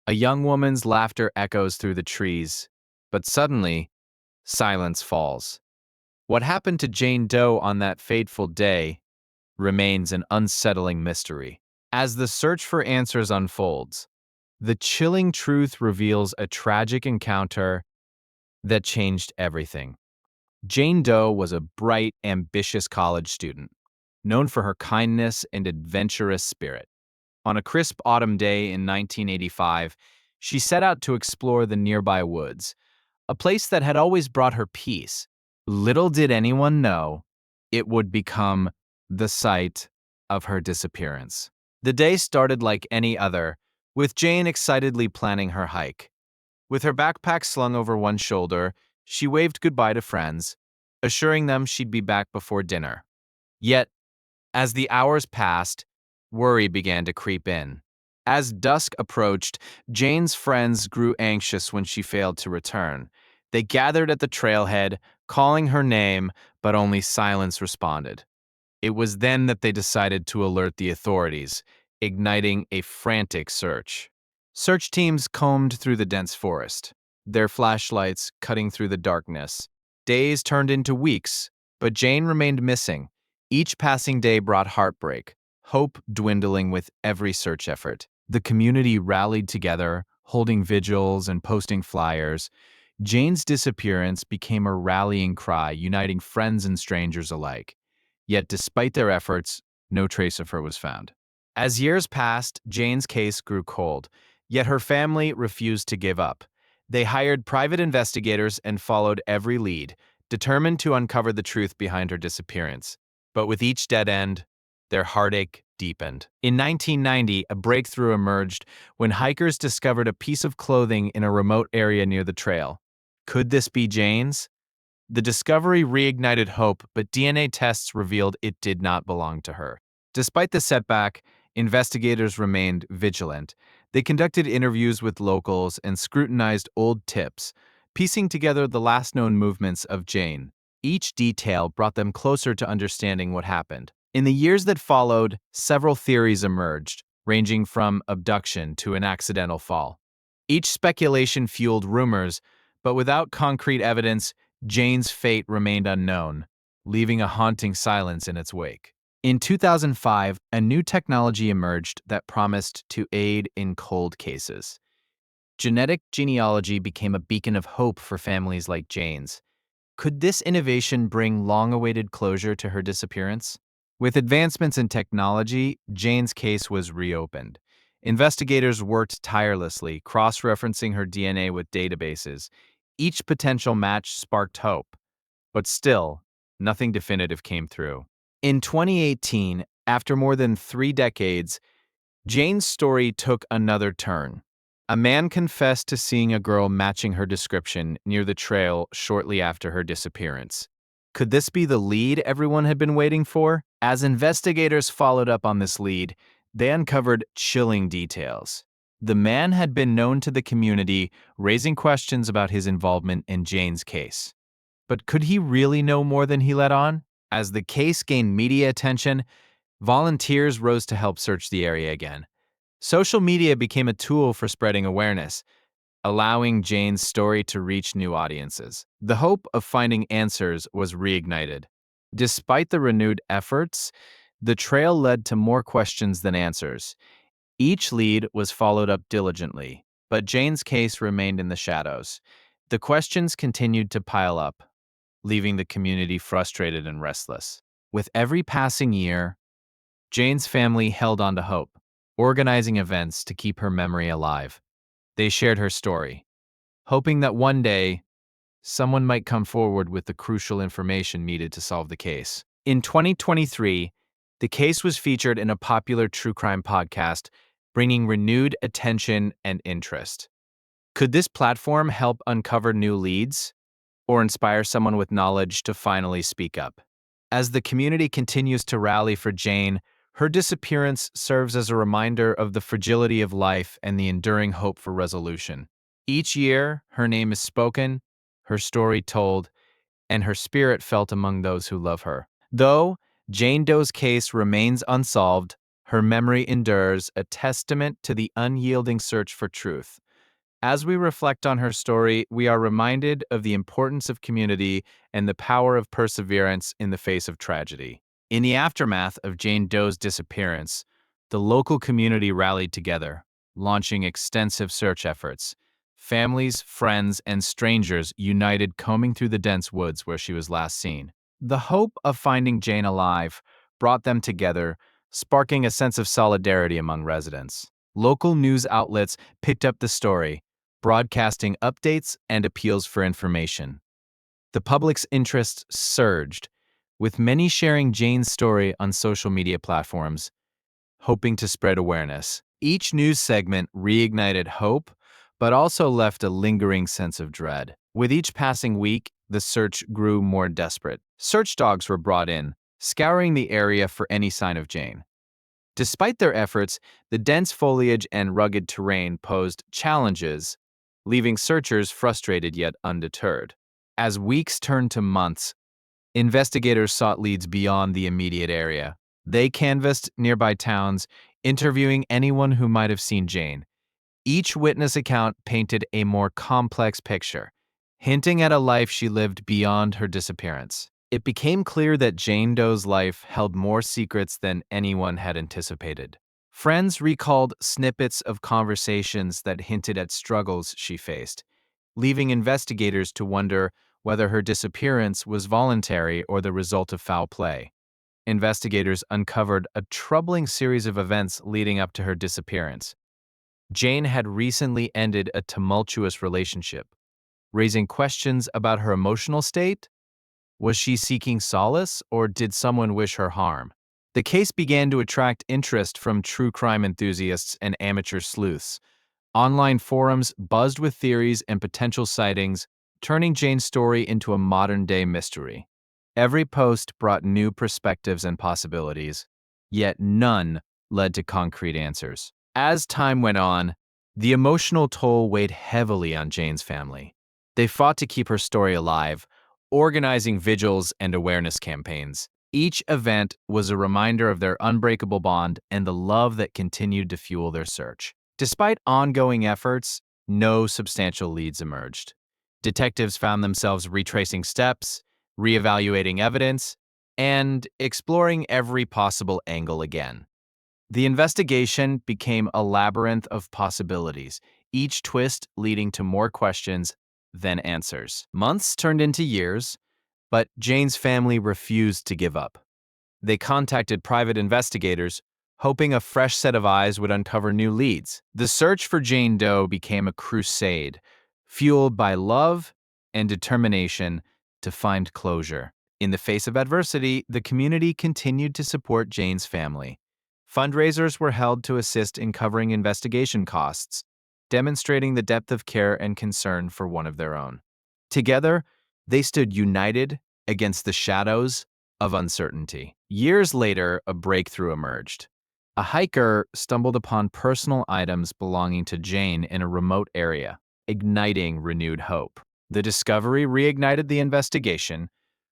A young woman's laughter echoes through the trees, but suddenly, silence falls. What happened to Jane Doe on that fateful day remains an unsettling mystery. As the search for answers unfolds, the chilling truth reveals a tragic encounter that changed everything. Jane Doe was a bright, ambitious college student, known for her kindness and adventurous spirit. On a crisp autumn day in 1985, she set out to explore the nearby woods, a place that had always brought her peace. Little did anyone know it would become the site of her disappearance. The day started like any other, with Jane excitedly planning her hike. With her backpack slung over one shoulder, she waved goodbye to friends, assuring them she'd be back before dinner. Yet, as the hours passed, worry began to creep in. As dusk approached, Jane's friends grew anxious when she failed to return. They gathered at the trailhead, calling her name, but only silence responded. It was then that they decided to alert the authorities, igniting a frantic search. Search teams combed through the dense forest, their flashlights cutting through the darkness. Days turned into weeks, but Jane remained missing. Each passing day brought heartbreak, hope dwindling with every search effort. The community rallied together, holding vigils and posting flyers. Jane's disappearance became a rallying cry, uniting friends and strangers alike. Yet despite their efforts, no trace of her was found. As years passed, Jane's case grew cold, yet her family refused to give up. They hired private investigators and followed every lead, determined to uncover the truth behind her disappearance. But with each dead end, their heartache deepened. In 1990, a breakthrough emerged when hikers discovered a piece of clothing in a remote area near the trail. Could this be Jane's? The discovery reignited hope, but DNA tests revealed it did not belong to her. Despite the setback, investigators remained vigilant. They conducted interviews with locals and scrutinized old tips, piecing together the last known movements of Jane. Each detail brought them closer to understanding what happened. In the years that followed, several theories emerged, ranging from abduction to an accidental fall. Each speculation fueled rumors, but without concrete evidence, Jane's fate remained unknown, leaving a haunting silence in its wake. In 2005, a new technology emerged that promised to aid in cold cases. Genetic genealogy became a beacon of hope for families like Jane's. Could this innovation bring long-awaited closure to her disappearance? With advancements in technology, Jane's case was reopened. Investigators worked tirelessly, cross-referencing her DNA with databases. Each potential match sparked hope, but still, nothing definitive came through. In 2018, after more than 3 decades, Jane's story took another turn. A man confessed to seeing a girl matching her description near the trail shortly after her disappearance. Could this be the lead everyone had been waiting for? As investigators followed up on this lead, they uncovered chilling details. The man had been known to the community, raising questions about his involvement in Jane's case. But could he really know more than he let on? As the case gained media attention, volunteers rose to help search the area again. Social media became a tool for spreading awareness, allowing Jane's story to reach new audiences. The hope of finding answers was reignited. Despite the renewed efforts, the trail led to more questions than answers. Each lead was followed up diligently, but Jane's case remained in the shadows. The questions continued to pile up, leaving the community frustrated and restless. With every passing year, Jane's family held on to hope, organizing events to keep her memory alive. They shared her story, hoping that one day, someone might come forward with the crucial information needed to solve the case. In 2023, the case was featured in a popular true crime podcast, bringing renewed attention and interest. Could this platform help uncover new leads or inspire someone with knowledge to finally speak up? As the community continues to rally for Jane, her disappearance serves as a reminder of the fragility of life and the enduring hope for resolution. Each year, her name is spoken, her story told, and her spirit felt among those who love her. Though Jane Doe's case remains unsolved, her memory endures, a testament to the unyielding search for truth. As we reflect on her story, we are reminded of the importance of community and the power of perseverance in the face of tragedy. In the aftermath of Jane Doe's disappearance, the local community rallied together, launching extensive search efforts. Families, friends, and strangers united combing through the dense woods where she was last seen. The hope of finding Jane alive brought them together, sparking a sense of solidarity among residents. Local news outlets picked up the story, broadcasting updates and appeals for information. The public's interest surged, with many sharing Jane's story on social media platforms, hoping to spread awareness. Each news segment reignited hope, but also left a lingering sense of dread. With each passing week, the search grew more desperate. Search dogs were brought in, scouring the area for any sign of Jane. Despite their efforts, the dense foliage and rugged terrain posed challenges, leaving searchers frustrated yet undeterred. As weeks turned to months, investigators sought leads beyond the immediate area. They canvassed nearby towns, interviewing anyone who might have seen Jane. Each witness account painted a more complex picture, hinting at a life she lived beyond her disappearance. It became clear that Jane Doe's life held more secrets than anyone had anticipated. Friends recalled snippets of conversations that hinted at struggles she faced, leaving investigators to wonder whether her disappearance was voluntary or the result of foul play. Investigators uncovered a troubling series of events leading up to her disappearance. Jane had recently ended a tumultuous relationship, raising questions about her emotional state. Was she seeking solace, or did someone wish her harm? The case began to attract interest from true crime enthusiasts and amateur sleuths. Online forums buzzed with theories and potential sightings, turning Jane's story into a modern-day mystery. Every post brought new perspectives and possibilities, yet none led to concrete answers. As time went on, the emotional toll weighed heavily on Jane's family. They fought to keep her story alive, organizing vigils and awareness campaigns. Each event was a reminder of their unbreakable bond and the love that continued to fuel their search. Despite ongoing efforts, no substantial leads emerged. Detectives found themselves retracing steps, reevaluating evidence, and exploring every possible angle again. The investigation became a labyrinth of possibilities, each twist leading to more questions than answers. Months turned into years, but Jane's family refused to give up. They contacted private investigators, hoping a fresh set of eyes would uncover new leads. The search for Jane Doe became a crusade, fueled by love and determination to find closure. In the face of adversity, the community continued to support Jane's family. Fundraisers were held to assist in covering investigation costs, demonstrating the depth of care and concern for one of their own. Together, they stood united against the shadows of uncertainty. Years later, a breakthrough emerged. A hiker stumbled upon personal items belonging to Jane in a remote area, igniting renewed hope. The discovery reignited the investigation,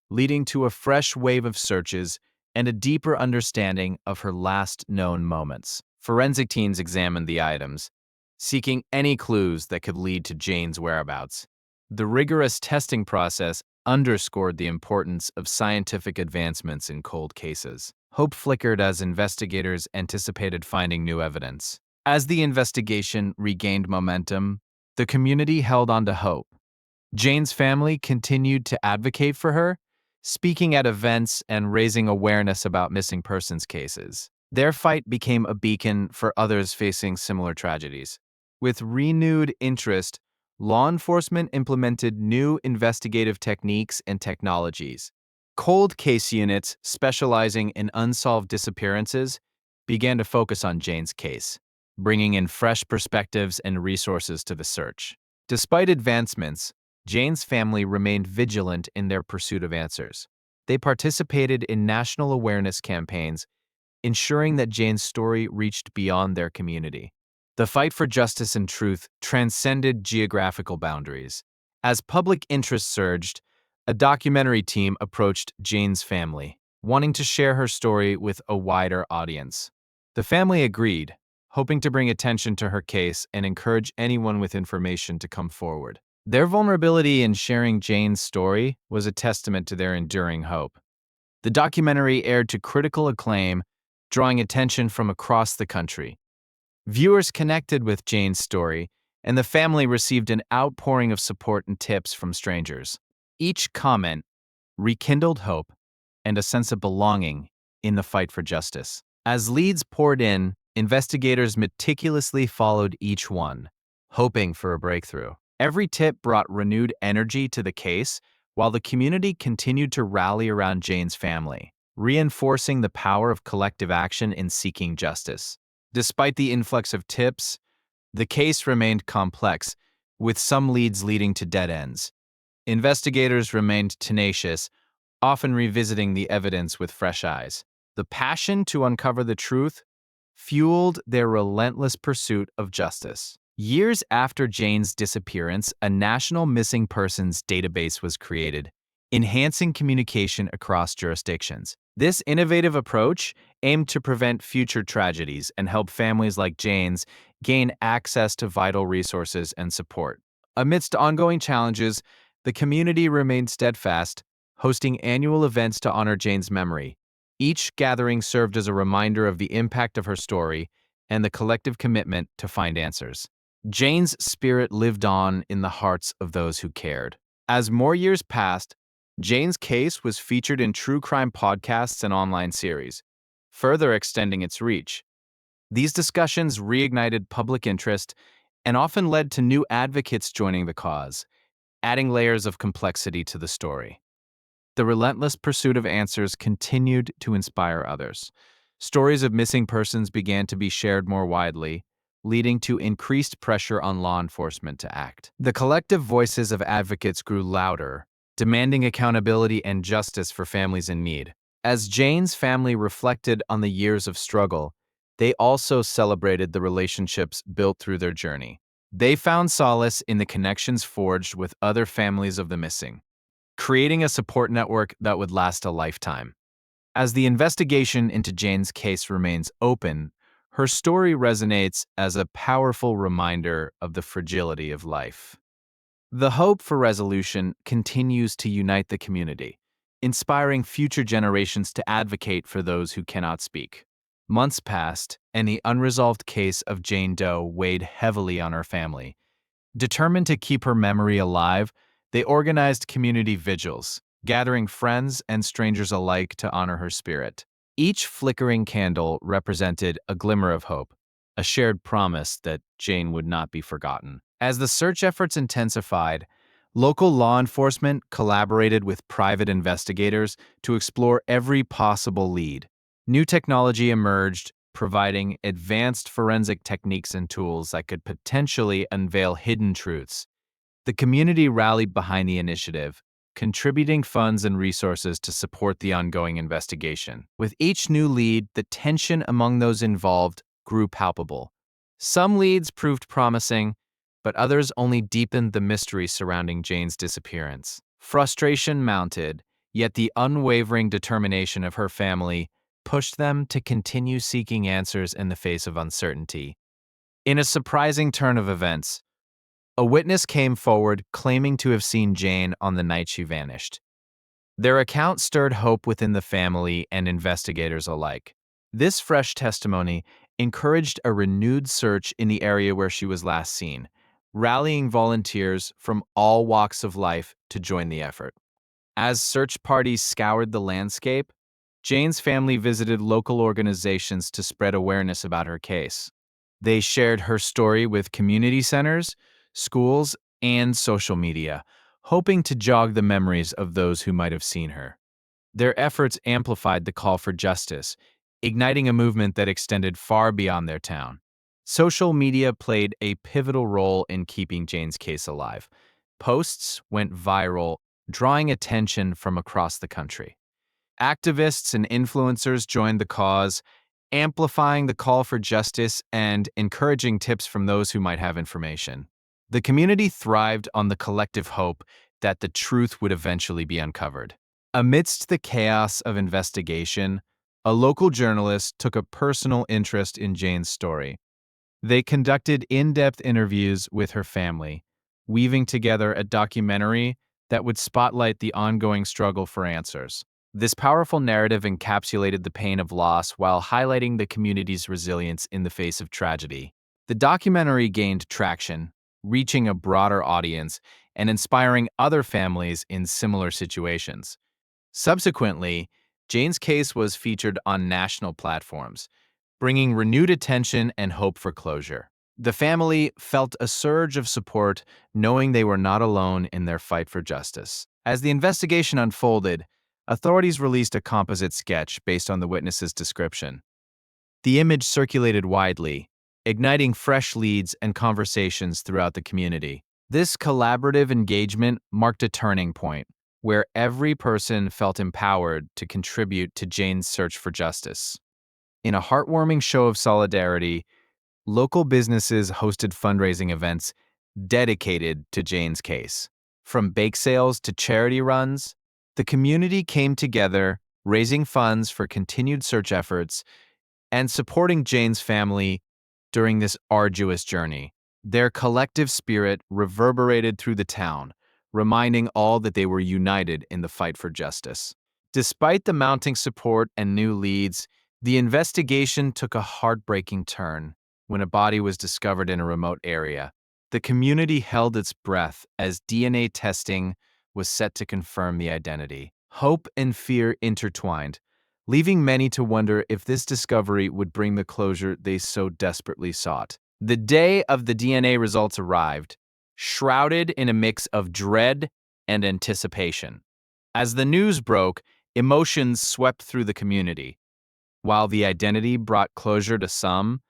leading to a fresh wave of searches and a deeper understanding of her last known moments. Forensic teams examined the items, seeking any clues that could lead to Jane's whereabouts. The rigorous testing process underscored the importance of scientific advancements in cold cases. Hope flickered as investigators anticipated finding new evidence. As the investigation regained momentum, the community held on to hope. Jane's family continued to advocate for her, speaking at events and raising awareness about missing persons cases. Their fight became a beacon for others facing similar tragedies. With renewed interest, law enforcement implemented new investigative techniques and technologies. Cold case units specializing in unsolved disappearances began to focus on Jane's case, bringing in fresh perspectives and resources to the search. Despite advancements, Jane's family remained vigilant in their pursuit of answers. They participated in national awareness campaigns, ensuring that Jane's story reached beyond their community. The fight for justice and truth transcended geographical boundaries. As public interest surged, a documentary team approached Jane's family, wanting to share her story with a wider audience. The family agreed, hoping to bring attention to her case and encourage anyone with information to come forward. Their vulnerability in sharing Jane's story was a testament to their enduring hope. The documentary aired to critical acclaim, drawing attention from across the country. Viewers connected with Jane's story, and the family received an outpouring of support and tips from strangers. Each comment rekindled hope and a sense of belonging in the fight for justice. As leads poured in, investigators meticulously followed each one, hoping for a breakthrough. Every tip brought renewed energy to the case, while the community continued to rally around Jane's family, reinforcing the power of collective action in seeking justice. Despite the influx of tips, the case remained complex, with some leads leading to dead ends. Investigators remained tenacious, often revisiting the evidence with fresh eyes. The passion to uncover the truth fueled their relentless pursuit of justice. Years after Jane's disappearance, a national missing persons database was created, enhancing communication across jurisdictions. This innovative approach aimed to prevent future tragedies and help families like Jane's gain access to vital resources and support. Amidst ongoing challenges, the community remained steadfast, hosting annual events to honor Jane's memory. Each gathering served as a reminder of the impact of her story and the collective commitment to find answers. Jane's spirit lived on in the hearts of those who cared. As more years passed, Jane's case was featured in true crime podcasts and online series, further extending its reach. These discussions reignited public interest and often led to new advocates joining the cause, adding layers of complexity to the story. The relentless pursuit of answers continued to inspire others. Stories of missing persons began to be shared more widely, leading to increased pressure on law enforcement to act. The collective voices of advocates grew louder, demanding accountability and justice for families in need. As Jane's family reflected on the years of struggle, they also celebrated the relationships built through their journey. They found solace in the connections forged with other families of the missing, creating a support network that would last a lifetime. As the investigation into Jane's case remains open, her story resonates as a powerful reminder of the fragility of life. The hope for resolution continues to unite the community, inspiring future generations to advocate for those who cannot speak. Months passed, and the unresolved case of Jane Doe weighed heavily on her family. Determined to keep her memory alive, they organized community vigils, gathering friends and strangers alike to honor her spirit. Each flickering candle represented a glimmer of hope, a shared promise that Jane would not be forgotten. As the search efforts intensified, local law enforcement collaborated with private investigators to explore every possible lead. New technology emerged, providing advanced forensic techniques and tools that could potentially unveil hidden truths. The community rallied behind the initiative, contributing funds and resources to support the ongoing investigation. With each new lead, the tension among those involved grew palpable. Some leads proved promising, but others only deepened the mystery surrounding Jane's disappearance. Frustration mounted, yet the unwavering determination of her family pushed them to continue seeking answers in the face of uncertainty. In a surprising turn of events, a witness came forward claiming to have seen Jane on the night she vanished. Their account stirred hope within the family and investigators alike. This fresh testimony encouraged a renewed search in the area where she was last seen, rallying volunteers from all walks of life to join the effort. As search parties scoured the landscape, Jane's family visited local organizations to spread awareness about her case. They shared her story with community centers, schools, and social media, hoping to jog the memories of those who might have seen her. Their efforts amplified the call for justice, igniting a movement that extended far beyond their town. Social media played a pivotal role in keeping Jane's case alive. Posts went viral, drawing attention from across the country. Activists and influencers joined the cause, amplifying the call for justice and encouraging tips from those who might have information. The community thrived on the collective hope that the truth would eventually be uncovered. Amidst the chaos of investigation, a local journalist took a personal interest in Jane's story. They conducted in-depth interviews with her family, weaving together a documentary that would spotlight the ongoing struggle for answers. This powerful narrative encapsulated the pain of loss while highlighting the community's resilience in the face of tragedy. The documentary gained traction, reaching a broader audience and inspiring other families in similar situations. Subsequently, Jane's case was featured on national platforms, bringing renewed attention and hope for closure. The family felt a surge of support, knowing they were not alone in their fight for justice. As the investigation unfolded, authorities released a composite sketch based on the witness's description. The image circulated widely, igniting fresh leads and conversations throughout the community. This collaborative engagement marked a turning point, where every person felt empowered to contribute to Jane's search for justice. In a heartwarming show of solidarity, local businesses hosted fundraising events dedicated to Jane's case. From bake sales to charity runs, the community came together, raising funds for continued search efforts and supporting Jane's family during this arduous journey. Their collective spirit reverberated through the town, reminding all that they were united in the fight for justice. Despite the mounting support and new leads, the investigation took a heartbreaking turn when a body was discovered in a remote area. The community held its breath as DNA testing was set to confirm the identity. Hope and fear intertwined, leaving many to wonder if this discovery would bring the closure they so desperately sought. The day of the DNA results arrived, shrouded in a mix of dread and anticipation. As the news broke, emotions swept through the community. While the identity brought closure to some,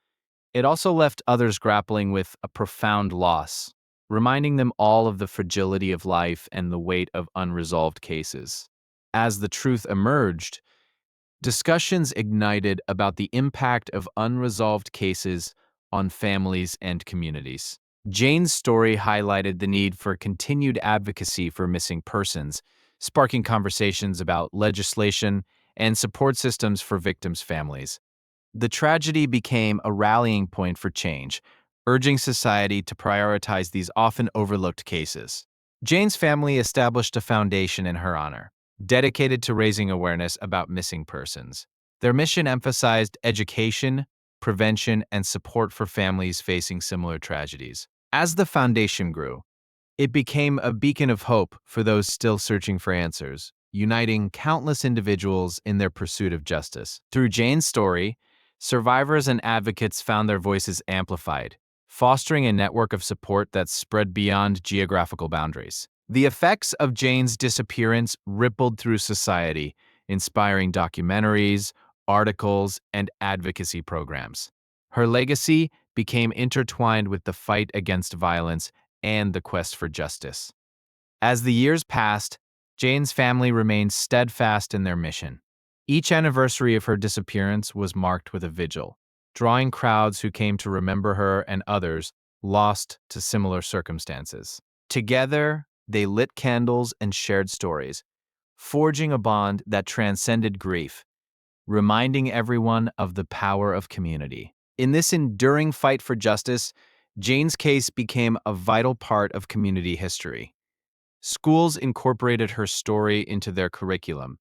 it also left others grappling with a profound loss, reminding them all of the fragility of life and the weight of unresolved cases. As the truth emerged, discussions ignited about the impact of unresolved cases on families and communities. Jane's story highlighted the need for continued advocacy for missing persons, sparking conversations about legislation and support systems for victims' families. The tragedy became a rallying point for change, urging society to prioritize these often overlooked cases. Jane's family established a foundation in her honor, dedicated to raising awareness about missing persons. Their mission emphasized education, prevention, and support for families facing similar tragedies. As the foundation grew, it became a beacon of hope for those still searching for answers, uniting countless individuals in their pursuit of justice. Through Jane's story, survivors and advocates found their voices amplified, fostering a network of support that spread beyond geographical boundaries. The effects of Jane's disappearance rippled through society, inspiring documentaries, articles, and advocacy programs. Her legacy became intertwined with the fight against violence and the quest for justice. As the years passed, Jane's family remained steadfast in their mission. Each anniversary of her disappearance was marked with a vigil, drawing crowds who came to remember her and others lost to similar circumstances. Together, they lit candles and shared stories, forging a bond that transcended grief, reminding everyone of the power of community. In this enduring fight for justice, Jane's case became a vital part of community history. Schools incorporated her story into their curriculum,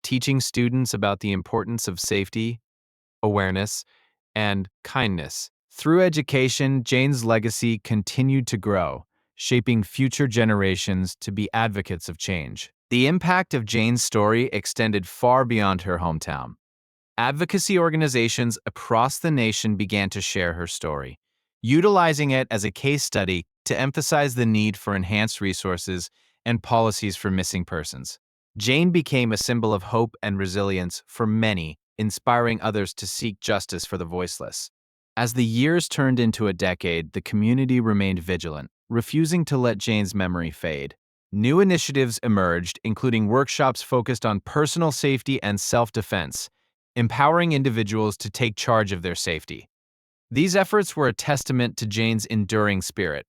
teaching students about the importance of safety, awareness, and kindness. Through education, Jane's legacy continued to grow, shaping future generations to be advocates of change. The impact of Jane's story extended far beyond her hometown. Advocacy organizations across the nation began to share her story, utilizing it as a case study to emphasize the need for enhanced resources and policies for missing persons. Jane became a symbol of hope and resilience for many, inspiring others to seek justice for the voiceless. As the years turned into a decade, the community remained vigilant, refusing to let Jane's memory fade. New initiatives emerged, including workshops focused on personal safety and self-defense, empowering individuals to take charge of their safety. These efforts were a testament to Jane's enduring spirit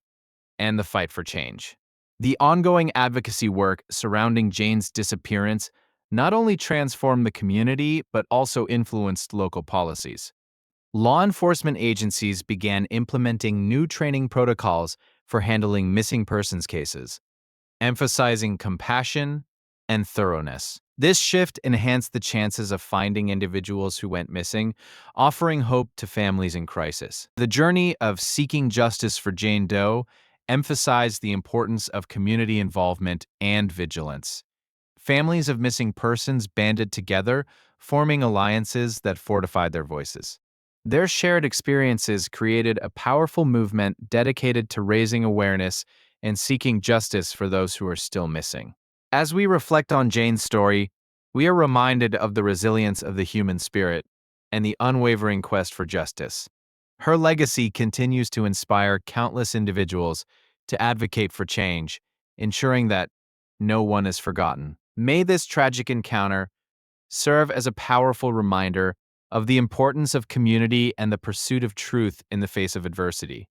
and the fight for change. The ongoing advocacy work surrounding Jane's disappearance not only transformed the community, but also influenced local policies. Law enforcement agencies began implementing new training protocols for handling missing persons cases, emphasizing compassion and thoroughness. This shift enhanced the chances of finding individuals who went missing, offering hope to families in crisis. The journey of seeking justice for Jane Doe emphasized the importance of community involvement and vigilance. Families of missing persons banded together, forming alliances that fortified their voices. Their shared experiences created a powerful movement dedicated to raising awareness and seeking justice for those who are still missing. As we reflect on Jane's story, we are reminded of the resilience of the human spirit and the unwavering quest for justice. Her legacy continues to inspire countless individuals to advocate for change, ensuring that no one is forgotten. May this tragic encounter serve as a powerful reminder of the importance of community and the pursuit of truth in the face of adversity.